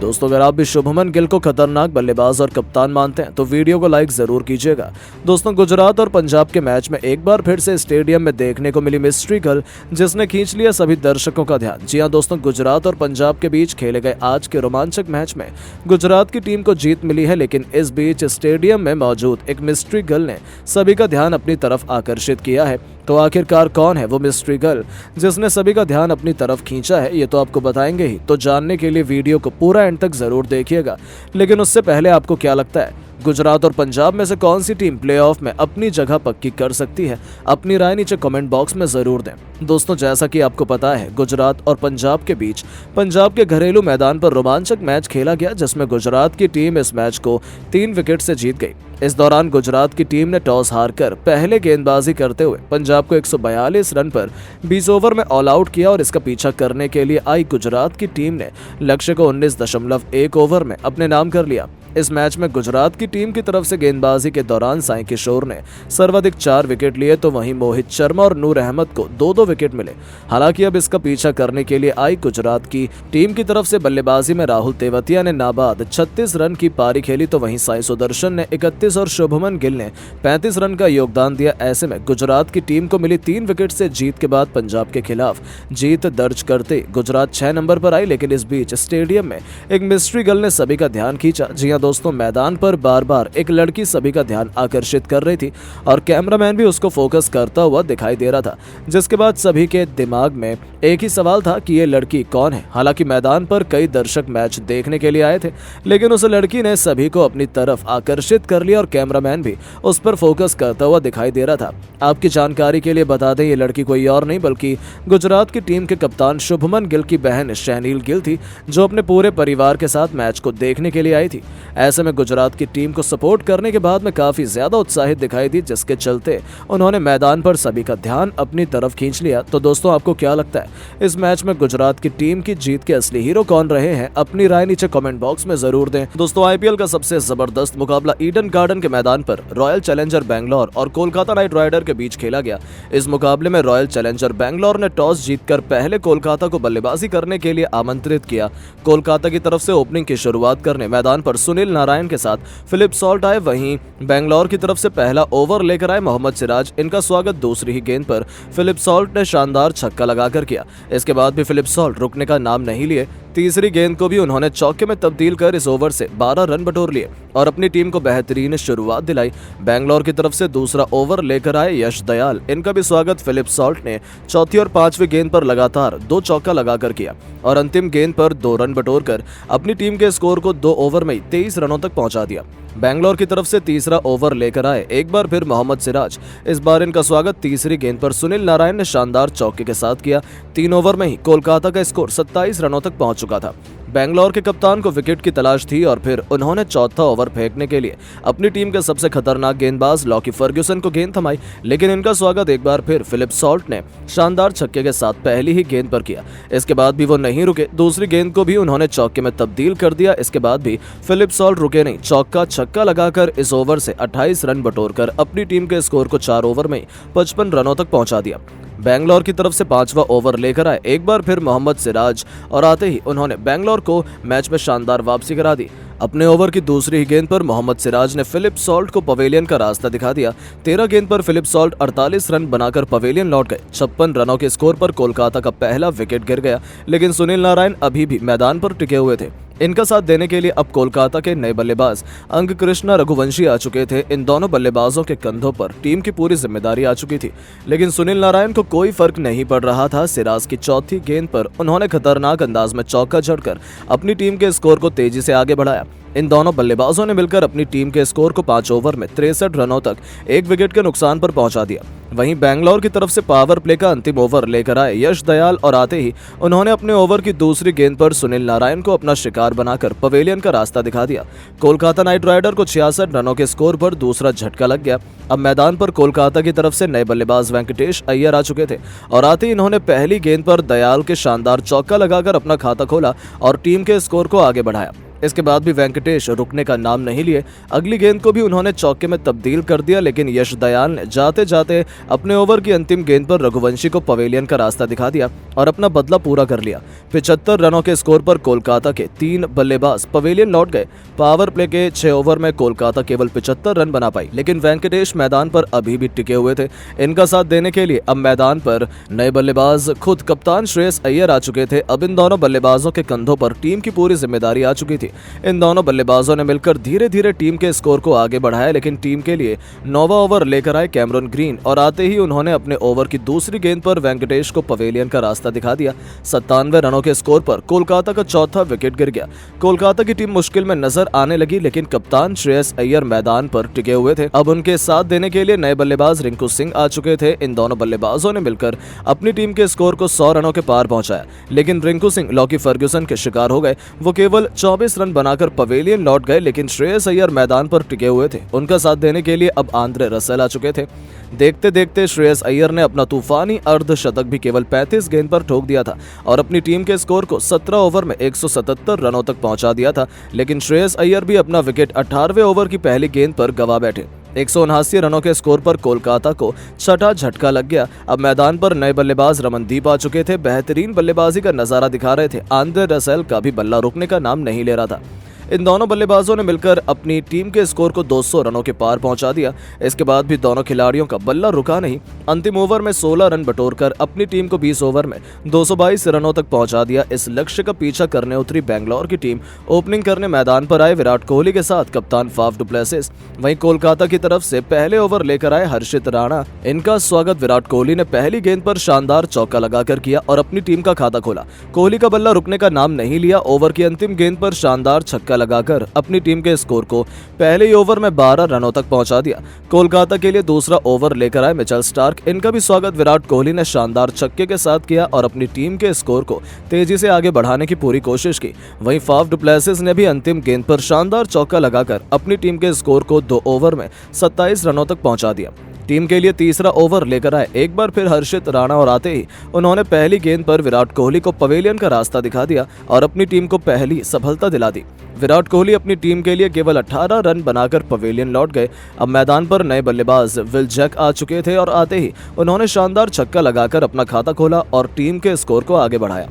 दोस्तों अगर आप भी शुभमन गिल को खतरनाक बल्लेबाज और कप्तान मानते हैं तो वीडियो को लाइक जरूर कीजिएगा। दोस्तों गुजरात और पंजाब के मैच में एक बार फिर से स्टेडियम में देखने को मिली मिस्ट्री गर्ल जिसने खींच लिया सभी दर्शकों का ध्यान। जी हां दोस्तों, गुजरात और पंजाब के बीच खेले गए आज के रोमांचक मैच में गुजरात की टीम को जीत मिली है, लेकिन इस बीच स्टेडियम में मौजूद एक मिस्ट्री गर्ल ने सभी का ध्यान अपनी तरफ आकर्षित किया है। तो आखिरकार कौन है वो मिस्ट्री गर्ल जिसने सभी का ध्यान अपनी तरफ खींचा है, ये तो आपको बताएंगे ही। तो जानने के लिए वीडियो को पूरा एंड तक जरूर देखिएगा। लेकिन उससे पहले आपको क्या लगता है, गुजरात और पंजाब में से कौन सी टीम प्लेऑफ में अपनी जगह पक्की कर सकती है? अपनी राय नीचे कमेंट बॉक्स में जरूर दें। दोस्तों जैसा कि आपको पता है, गुजरात और पंजाब के बीच पंजाब के घरेलू मैदान पर रोमांचक मैच खेला गया जिसमें गुजरात की टीम इस मैच को 3 विकेट से जीत गई। इस दौरान गुजरात की टीम ने टॉस हारकर पहले गेंदबाजी करते हुए पंजाब को 142 रन पर 20 ओवर में ऑल आउट किया और इसका पीछा करने के लिए आई गुजरात की टीम ने लक्ष्य को 19.1 ओवर में अपने नाम कर लिया। इस मैच में गुजरात की टीम की तरफ से गेंदबाजी के दौरान साई किशोर ने सर्वाधिक 4 विकेट लिए तो वहीं मोहित शर्मा और नूर अहमद को 2-2 विकेट मिले। हालांकि अब इसका पीछा करने के लिए आई गुजरात की टीम की तरफ से बल्लेबाजी में राहुल तेवतिया ने नाबाद 36 रन की पारी खेली तो वहीं साई सुदर्शन ने 31 और शुभमन गिल ने 35 रन का योगदान दिया। ऐसे में गुजरात की टीम को मिली 3 विकेट से जीत के बाद पंजाब के खिलाफ जीत दर्ज करते गुजरात 6 नंबर पर आई। लेकिन इस बीच स्टेडियम में एक मिस्ट्री गर्ल ने सभी का ध्यान खींचा। जी हां दोस्तों, मैदान पर बार बार एक लड़की सभी का ध्यान आकर्षित कर रही थी और कैमरामैन भी उसको फोकस करता हुआ दिखाई दे रहा था, जिसके बाद सभी के दिमाग में एक ही सवाल था कि ये लड़की कौन है। हालांकि मैदान पर कई दर्शक मैच देखने के लिए आए थे, लेकिन उस लड़की ने सभी को अपनी तरफ आकर्षित कर लिया और कैमरामैन भी उस पर फोकस करता हुआ दिखाई दे रहा था। आपकी जानकारी के लिए बता दें, ये लड़की कोई और नहीं बल्कि गुजरात की टीम के कप्तान शुभमन गिल की बहन शैनील गिल थी, जो अपने पूरे परिवार के साथ मैच को देखने के लिए आई थी। ऐसे में गुजरात की टीम को सपोर्ट करने के बाद में काफी ज्यादा उत्साहित दिखाई दी, जिसके चलते उन्होंने मैदान पर सभी का ध्यान अपनी तरफ खींच लिया। तो दोस्तों आपको क्या लगता है, इस मैच में गुजरात की टीम की जीत के असली हीरो कौन रहे हैं? अपनी राय नीचे कमेंट बॉक्स में जरूर दें। दोस्तों आईपीएल का सबसे जबरदस्त मुकाबला ईडन गार्डन के मैदान पर रॉयल चैलेंजर बैंगलोर और कोलकाता नाइट राइडर के बीच खेला गया। इस मुकाबले में रॉयल चैलेंजर बैंगलोर ने टॉस जीतकर पहले कोलकाता को बल्लेबाजी करने के लिए आमंत्रित किया। कोलकाता की तरफ से ओपनिंग की शुरुआत करने मैदान पर सुनील नारायण के साथ फिलिप सॉल्ट आए। वहीं बैंगलोर की तरफ से पहला ओवर लेकर आए मोहम्मद सिराज। इनका स्वागत दूसरी ही गेंद पर फिलिप सॉल्ट ने शानदार छक्का लगाकर किया। इसके बाद भी फिलिप सॉल्ट रुकने का नाम नहीं लिए। तीसरी गेंद को भी उन्होंने चौके में तब्दील कर इस ओवर से 12 रन बटोर लिए और अपनी टीम को बेहतरीन शुरुआत दिलाई। बैंगलोर की तरफ से दूसरा ओवर लेकर आए यश दयाल। इनका भी स्वागत फिलिप सॉल्ट ने चौथी और पांचवी गेंद पर लगातार 2 चौका लगाकर किया और अंतिम गेंद पर 2 रन बटोरकर अपनी टीम के स्कोर को 2 ओवर में 23 रनों तक पहुंचा दिया। बैंगलोर की तरफ से तीसरा ओवर लेकर आए एक बार फिर मोहम्मद सिराज। इस बार इनका स्वागत तीसरी गेंद पर सुनील नारायण ने शानदार चौके के साथ किया। 3 ओवर में ही कोलकाता का स्कोर 27 रनों तक पहुंच चुका था। बैंगलोर के कप्तान को विकेट की तलाश थी और फिर उन्होंने चौथा ओवर फेंकने के लिए अपनी टीम के सबसे खतरनाक गेंदबाज लॉकी फर्ग्यूसन को गेंद थमाई। लेकिन इनका स्वागत एक बार फिर फिलिप सॉल्ट ने शानदार छक्के के साथ पहली ही गेंद पर किया। इसके बाद भी वो नहीं रुके, दूसरी गेंद को भी उन्होंने चौके में तब्दील कर दिया। इसके बाद भी फिलिप सॉल्ट रुके नहीं, चौका छक्का लगाकर इस ओवर से 28 रन बटोरकर अपनी टीम के स्कोर को 4 ओवर में 55 रनों तक पहुंचा दिया। बैंगलोर की तरफ से 5वां ओवर लेकर आए एक बार फिर मोहम्मद सिराज और आते ही उन्होंने बैंगलोर को मैच में शानदार वापसी करा दी। अपने ओवर की दूसरी गेंद पर मोहम्मद सिराज ने फिलिप सॉल्ट को पवेलियन का रास्ता दिखा दिया। 13 गेंद पर फिलिप सॉल्ट 48 रन बनाकर पवेलियन लौट गए। 56 रनों के स्कोर पर कोलकाता का पहला विकेट गिर गया, लेकिन सुनील नारायण अभी भी मैदान पर टिके हुए थे। इनका साथ देने के लिए अब कोलकाता के नए बल्लेबाज अंग कृष्णा रघुवंशी आ चुके थे। इन दोनों बल्लेबाजों के कंधों पर टीम की पूरी जिम्मेदारी आ चुकी थी, लेकिन सुनील नारायण को कोई फर्क नहीं पड़ रहा था। सिराज की चौथी गेंद पर उन्होंने खतरनाक अंदाज में चौका जड़कर अपनी टीम के स्कोर को तेजी से आगे बढ़ाया। इन दोनों बल्लेबाजों ने मिलकर अपनी टीम के स्कोर को 5 ओवर में 63 रनों तक 1 विकेट के नुकसान पर पहुंचा दिया। वहीं बैंगलोर की तरफ से पावर प्ले का अंतिम ओवर लेकर आए यश दयाल और आते ही उन्होंने अपने ओवर की दूसरी गेंद पर सुनील नारायण को अपना शिकार बनाकर पवेलियन का रास्ता दिखा दिया। कोलकाता नाइट राइडर को 66 रनों के स्कोर पर दूसरा झटका लग गया। अब मैदान पर कोलकाता की तरफ से नए बल्लेबाज वेंकटेश अय्यर आ चुके थे और आते ही इन्होंने पहली गेंद पर दयाल के शानदार चौका लगाकर अपना खाता खोला और टीम के स्कोर को आगे बढ़ाया। इसके बाद भी वेंकटेश रुकने का नाम नहीं लिए। अगली गेंद को भी उन्होंने चौके में तब्दील कर दिया, लेकिन यश दयाल ने जाते जाते अपने ओवर की अंतिम गेंद पर रघुवंशी को पवेलियन का रास्ता दिखा दिया और अपना बदला पूरा कर लिया। 75 रनों के स्कोर पर कोलकाता के 3 बल्लेबाज पवेलियन लौट गए। पावर प्ले के 6 ओवर में कोलकाता केवल 75 रन बना पाई, लेकिन वेंकटेश मैदान पर अभी भी टिके हुए थे। इनका साथ देने के लिए अब मैदान पर नए बल्लेबाज खुद कप्तान श्रेयस अय्यर आ चुके थे। अब इन दोनों बल्लेबाजों के कंधों पर टीम की पूरी जिम्मेदारी आ चुकी थी। इन दोनों बल्लेबाजों ने मिलकर धीरे धीरे टीम के स्कोर को आगे बढ़ाया, लेकिन टीम के लिए नौवां ओवर लेकर आए कैमरन ग्रीन और आते ही उन्होंने अपने ओवर की दूसरी गेंद पर वेंकटेश को पवेलियन का रास्ता दिखा दिया। 97 रनों के स्कोर पर कोलकाता का चौथा विकेट गिर गया। कोलकाता की टीम मुश्किल में नजर आने लगी, लेकिन कप्तान श्रेयस अय्यर मैदान पर टिके हुए थे। अब उनके साथ देने के लिए नए बल्लेबाज रिंकू सिंह आ चुके थे। इन दोनों बल्लेबाजों ने मिलकर अपनी टीम के स्कोर को 100 रनों के पार पहुंचाया, लेकिन रिंकू सिंह लॉकी फर्ग्यूसन के शिकार हो गए। वो केवल 24 रन बनाकर पवेलियन लौट गए, लेकिन श्रेयस अय्यर मैदान पर टिके हुए थे। उनका साथ देने के लिए अब आंद्रे रसेल आ चुके थे। देखते देखते श्रेयस अय्यर ने अपना तूफानी अर्धशतक भी केवल 35 गेंद पर ठोक दिया था और अपनी टीम के स्कोर को 17 ओवर में 177 रनों तक पहुंचा दिया था। लेकिन श्रेयस अय्यर भी अपना विकेट 18वें ओवर की पहली गेंद पर गंवा बैठे। 179 रनों के स्कोर पर कोलकाता को छठा झटका लग गया। अब मैदान पर नए बल्लेबाज रमनदीप आ चुके थे। बेहतरीन बल्लेबाजी का नजारा दिखा रहे थे। आंद्रे रसेल का भी बल्ला रुकने का नाम नहीं ले रहा था। इन दोनों बल्लेबाजों ने मिलकर अपनी टीम के स्कोर को 200 रनों के पार पहुंचा दिया। इसके बाद भी दोनों खिलाड़ियों का बल्ला रुका नहीं। अंतिम ओवर में 16 रन बटोरकर अपनी टीम को 20 ओवर में 222 रनों तक पहुंचा दिया। इस लक्ष्य का पीछा करने उतरी बेंगलोर की टीम। ओपनिंग करने मैदान पर आए विराट कोहली के साथ कप्तान फाफ डु प्लेसिस। वहीं कोलकाता की तरफ से पहले ओवर लेकर आए हर्षित राणा। इनका स्वागत विराट कोहली ने पहली गेंद पर शानदार चौका लगाकर किया और अपनी टीम का खाता खोला। कोहली का बल्ला रुकने का नाम नहीं लिया। ओवर की अंतिम गेंद पर शानदार छक्का लगाकर अपनी टीम के स्कोर को पहले ही ओवर में 12 रनों तक पहुंचा दिया। कोलकाता के लिए दूसरा ओवर लेकर आए मिचेल स्टार्क। इनका भी स्वागत विराट कोहली ने शानदार छक्के के साथ किया और अपनी टीम के स्कोर को तेजी से आगे बढ़ाने की पूरी कोशिश की। वहीं फाफ डु प्लेसिस ने भी अंतिम गेंद पर शानदार चौका लगाकर अपनी टीम के स्कोर को 2 ओवर में 27 रनों तक पहुंचा दिया। टीम के लिए तीसरा ओवर लेकर आए एक बार फिर हर्षित राणा और आते ही उन्होंने पहली गेंद पर विराट कोहली को पवेलियन का रास्ता दिखा दिया और अपनी टीम को पहली सफलता दिला दी। विराट कोहली अपनी टीम के लिए केवल 18 रन बनाकर पवेलियन लौट गए। अब मैदान पर नए बल्लेबाज विल जैक आ चुके थे और आते ही उन्होंने शानदार छक्का लगाकर अपना खाता खोला और टीम के स्कोर को आगे बढ़ाया।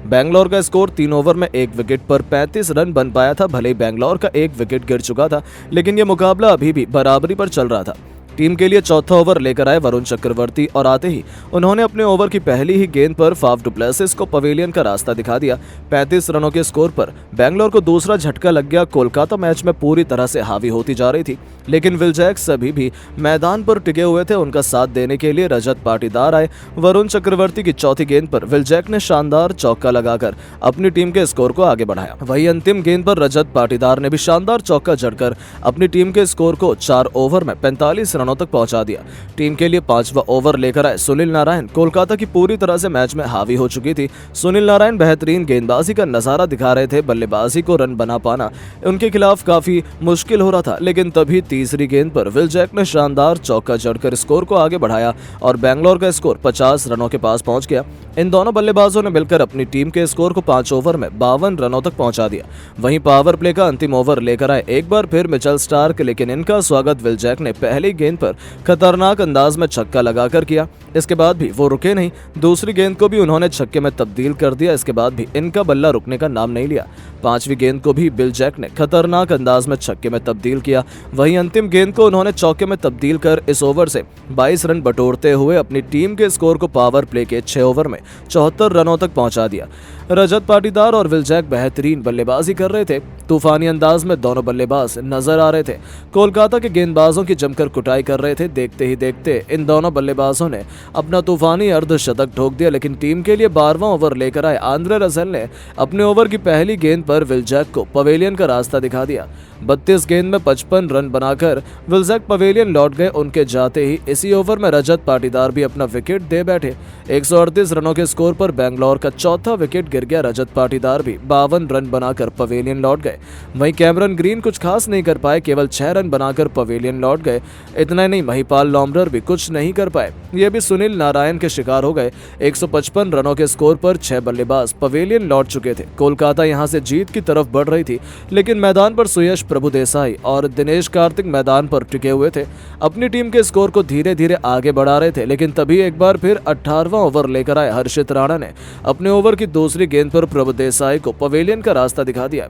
बेंगलोर का स्कोर 3 ओवर में 1 विकेट पर 35 रन बन पाया था। भले ही बेंगलोर का 1 विकेट गिर चुका था, लेकिन यह मुकाबला अभी भी बराबरी पर चल रहा था। टीम के लिए चौथा ओवर लेकर आए वरुण चक्रवर्ती और आते ही उन्होंने अपने ओवर की पहली ही गेंद पर फाफ डु प्लेसिस को पवेलियन का रास्ता दिखा दिया। 35 रनों के स्कोर पर बेंगलोर को दूसरा झटका लग गया। कोलकाता मैच में पूरी तरह से हावी होती जा रही थी, लेकिन विल जैक सभी भी मैदान पर टिके हुए थे। उनका साथ देने के लिए रजत पाटीदार आए। वरुण चक्रवर्ती की चौथी गेंद पर विल जैक ने शानदार चौका लगाकर अपनी टीम के स्कोर को आगे बढ़ाया। वहीं अंतिम गेंद पर रजत पाटीदार ने भी शानदार चौका जड़कर अपनी टीम के स्कोर को 4 ओवर में 45 रनों तक पहुंचा दिया। टीम के लिए 5वां ओवर लेकर आए सुनील नारायण। कोलकाता की पूरी तरह से मैच में हावी हो चुकी थी। सुनील नारायण बेहतरीन गेंदबाजी का नजारा दिखा रहे थे। बल्लेबाजी को रन बना पाना उनके खिलाफ काफी मुश्किल हो रहा था, लेकिन तभी तीसरी गेंद पर विल जैक ने शानदार चौका जड़कर स्कोर को आगे बढ़ाया और बेंगलोर का स्कोर 50 रनों के पास पहुंच गया। इन दोनों बल्लेबाजों ने मिलकर अपनी टीम के स्कोर को 5 ओवर में 52 रनों तक पहुंचा दिया। वहीं पावर प्ले का अंतिम ओवर लेकर आए एक बार फिर मिचेल स्टार्क, लेकिन इनका स्वागत विल जैक ने पहली गेंद पर खतरनाक अंदाज में छक्का लगाकर किया। इसके बाद भी वो रुके नहीं। दूसरी गेंद को भी उन्होंने छक्के में तब्दील कर दिया। इसके बाद भी इनका बल्ला रुकने का नाम नहीं लिया। 5वीं गेंद को भी विल जैक ने खतरनाक अंदाज में छक्के में तब्दील किया। वहीं अंतिम गेंद को उन्होंने चौके में तब्दील कर इस ओवर से 22 रन बटोरते हुए अपनी टीम के स्कोर को पावर प्ले के 6 ओवर में 74 रनों तक पहुंचा दिया। रजत पाटीदार और विल जैक बेहतरीन बल्लेबाजी कर रहे थे। तूफानी अंदाज में दोनों बल्लेबाज नजर आ रहे थे। कोलकाता के गेंदबाजों की जमकर कुटाई कर रहे थे। देखते ही देखते इन दोनों बल्लेबाजों ने अपना तूफानी अर्धशतक ठोक दिया, लेकिन टीम के लिए 12वां ओवर लेकर आए आंद्रे रसेल ने अपने ओवर की पहली गेंद पर विल जैक को पवेलियन का रास्ता दिखा दिया। 32 गेंद में 55 रन बनाकर विल जैक पवेलियन लौट गए। उनके जाते ही इसी ओवर में रजत पाटीदार भी अपना विकेट दे बैठे। 138 रनों के स्कोर पर बेंगलोर का चौथा विकेट गिर गया। रजत पाटीदार भी 52 रन बनाकर पवेलियन लौट गए। वहीं कैमरन ग्रीन कुछ खास नहीं कर पाए, केवल 6 रन बनाकर पवेलियन लौट गए। इतना नहीं, महिपाल लॉम्बरर भी कुछ नहीं कर पाए। यह भी सुनील नारायण के शिकार हो गए। 155 रनों के स्कोर पर 6 बल्लेबाज पवेलियन लौट चुके थे। कोलकाता यहां से जीत की तरफ बढ़ रही थी, लेकिन मैदान पर सुयश प्रभुदेसाई और दिनेश कार्तिक मैदान पर टिके हुए थे। अपनी टीम के स्कोर को धीरे धीरे आगे बढ़ा रहे थे, लेकिन तभी एक बार फिर 18वां ओवर लेकर आए हर्षित राणा ने अपने ओवर की दूसरी गेंद पर प्रभुदेसाई को पवेलियन का रास्ता दिखा दिया।